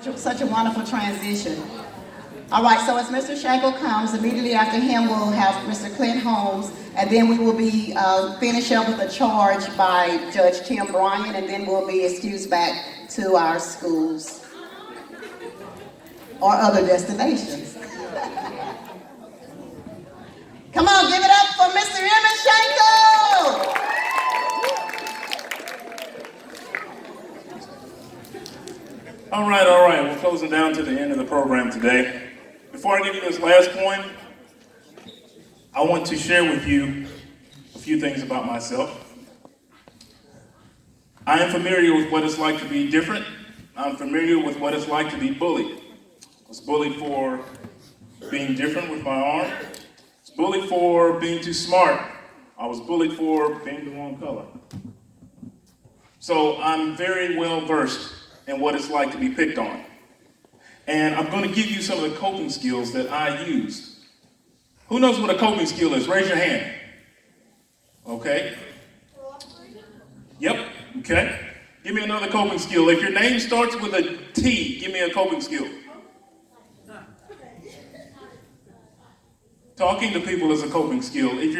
Such a wonderful transition. All right, so as Mr. Shankle comes, immediately after him we'll have Mr. Clint Holmes, and then we will be finish up with a charge by Judge Tim Bryan, and then we'll be excused back to our schools or other destinations. Come on, give it up for Mr. Emmett Shankle! All right. We're closing down to the end of the program today. Before I give you this last point, I want to share with you a few things about myself. I am familiar with what it's like to be different. I'm familiar with what it's like to be bullied. I was bullied for being different with my arm. I was bullied for being too smart. I was bullied for being the wrong color. So I'm very well versed in what it's like to be picked on. And I'm going to give you some of the coping skills that I used. Who knows what a coping skill is? Raise your hand. Okay. Yep. Okay. Give me another coping skill. If your name starts with a T, give me a coping skill. Talking to people is a coping skill. If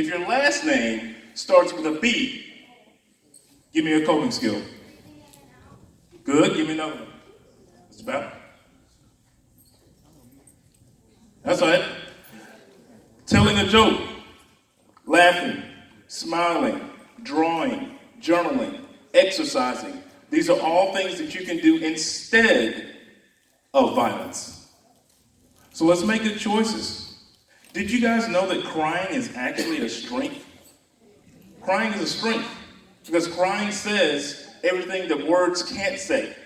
your last name starts with a B, give me a coping skill. Good. Give me another one. What's it about? That's right. Telling a joke, laughing, smiling, drawing, journaling, exercising. These are all things that you can do instead of violence. So let's make good choices. Did you guys know that crying is actually a strength? Crying is a strength because crying says everything that words can't say.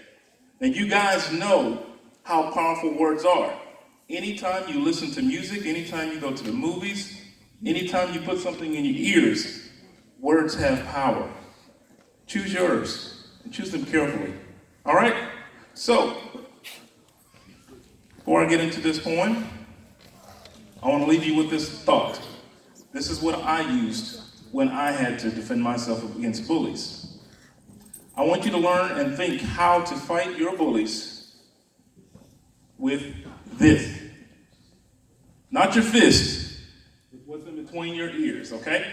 And you guys know how powerful words are. Anytime you listen to music, anytime you go to the movies, anytime you put something in your ears, words have power. Choose yours and choose them carefully. All right? So, before I get into this poem, I want to leave you with this thought. This is what I used when I had to defend myself against bullies. I want you to learn and think how to fight your bullies with this. Not your fist, with what's in between your ears, okay?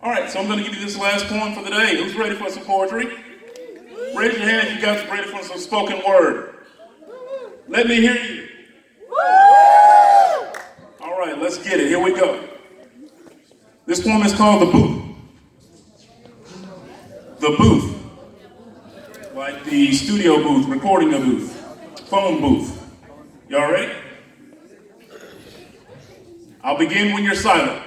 All right, so I'm going to give you this last poem for the day. Who's ready for some poetry? Raise your hand if you guys are ready for some spoken word. Let me hear you. All right, let's get it. Here we go. This poem is called The Booth. The Booth. Like the studio booth, recording a booth, phone booth. Y'all ready? I'll begin when you're silent.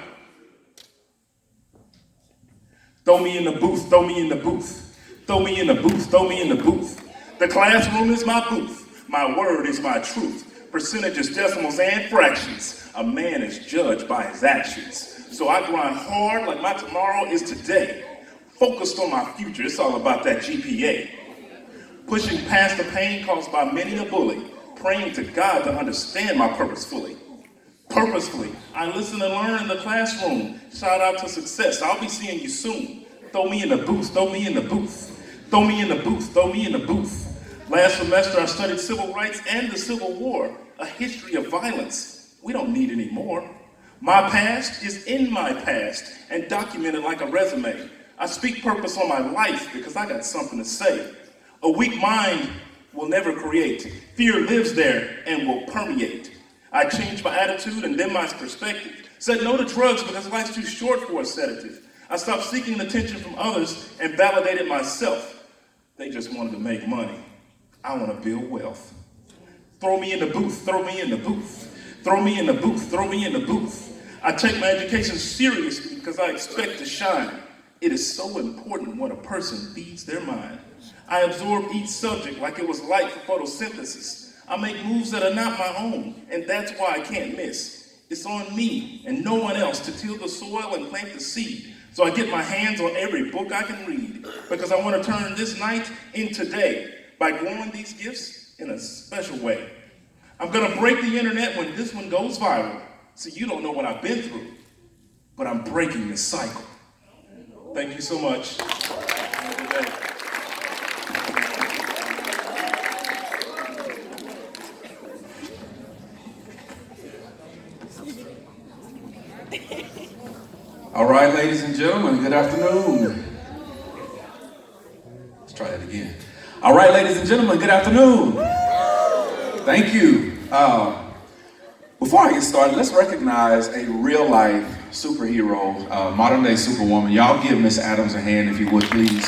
Throw me in the booth, throw me in the booth. Throw me in the booth, throw me in the booth. The classroom is my booth. My word is my truth. Percentages, decimals, and fractions. A man is judged by his actions. So I grind hard like my tomorrow is today. Focused on my future, it's all about that GPA. Pushing past the pain caused by many a bully. Praying to God to understand my purpose fully. Purposefully, I listen and learn in the classroom. Shout out to success. I'll be seeing you soon. Throw me in the booth, throw me in the booth. Throw me in the booth, throw me in the booth. Last semester, I studied civil rights and the Civil War, a history of violence. We don't need any more. My past is in my past and documented like a resume. I speak purpose on my life because I got something to say. A weak mind will never create. Fear lives there and will permeate. I changed my attitude and then my perspective. Said no to drugs because life's too short for a sedative. I stopped seeking attention from others and validated myself. They just wanted to make money. I want to build wealth. Throw me in the booth, throw me in the booth. Throw me in the booth, throw me in the booth. I take my education seriously because I expect to shine. It is so important when a person feeds their mind. I absorb each subject like it was light for photosynthesis. I make moves that are not my own, and that's why I can't miss. It's on me and no one else to till the soil and plant the seed. So I get my hands on every book I can read because I want to turn this night into day by growing these gifts in a special way. I'm going to break the internet when this one goes viral. So you don't know what I've been through, but I'm breaking this cycle. Thank you so much. Have a good day. All right, ladies and gentlemen, good afternoon. Let's try that again. All right, ladies and gentlemen, good afternoon. Thank you. Before I get started, let's recognize a real-life superhero, modern-day superwoman. Y'all give Miss Adams a hand if you would, please.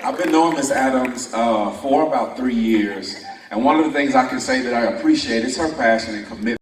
I've been knowing Miss Adams for about 3 years, and one of the things I can say that I appreciate is her passion and commitment.